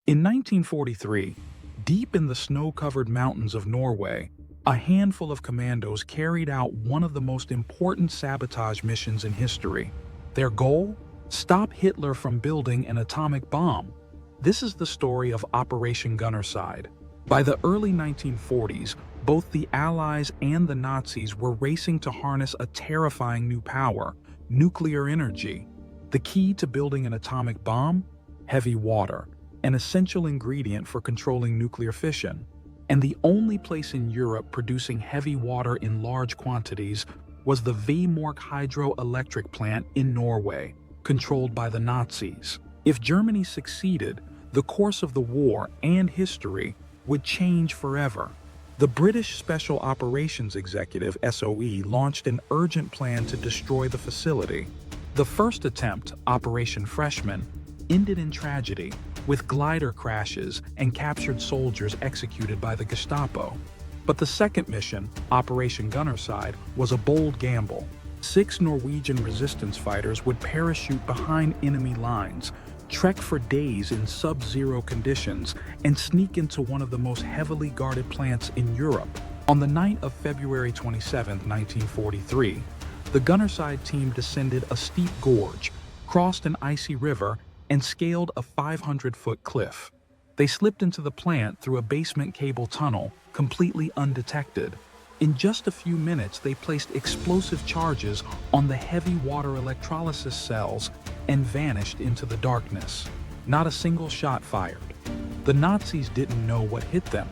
In 1943, deep in the snow-covered mountains of Norway, a handful of commandos carried out one of the most important sabotage missions in history. Their goal? Stop Hitler from building an atomic bomb. This is the story of Operation Gunnerside. By the early 1940s, both the Allies and the Nazis were racing to harness a terrifying new power: nuclear energy. The key to building an atomic bomb? Heavy water, an essential ingredient for controlling nuclear fission. And the only place in Europe producing heavy water in large quantities was the Vemork hydroelectric plant in Norway, controlled by the Nazis. If Germany succeeded, the course of the war and history would change forever. The British Special Operations Executive (SOE) launched an urgent plan to destroy the facility. The first attempt, Operation Freshman, ended in tragedy, with glider crashes and captured soldiers executed by the Gestapo. But the second mission, Operation Gunnerside, was a bold gamble. 6 Norwegian resistance fighters would parachute behind enemy lines, trek for days in sub-zero conditions, and sneak into one of the most heavily guarded plants in Europe. On the night of February 27, 1943, the Gunnerside team descended a steep gorge, crossed an icy river, and scaled a 500-foot cliff. They slipped into the plant through a basement cable tunnel, completely undetected. In just a few minutes, they placed explosive charges on the heavy water electrolysis cells and vanished into the darkness. Not a single shot fired. The Nazis didn't know what hit them.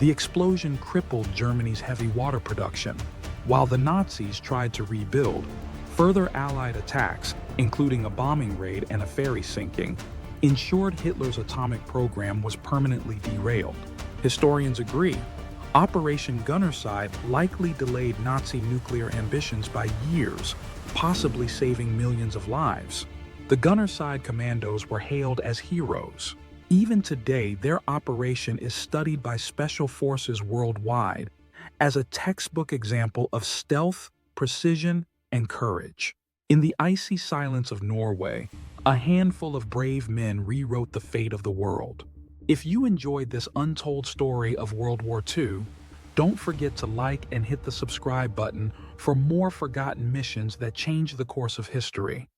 The explosion crippled Germany's heavy water production. While the Nazis tried to rebuild, further Allied attacks, including a bombing raid and a ferry sinking, ensured Hitler's atomic program was permanently derailed. Historians agree, Operation Gunnerside likely delayed Nazi nuclear ambitions by years, possibly saving millions of lives. The Gunnerside commandos were hailed as heroes. Even today, their operation is studied by special forces worldwide as a textbook example of stealth, precision, and courage. In the icy silence of Norway, a handful of brave men rewrote the fate of the world. If you enjoyed this untold story of World War II, don't forget to like and hit the subscribe button for more forgotten missions that change the course of history.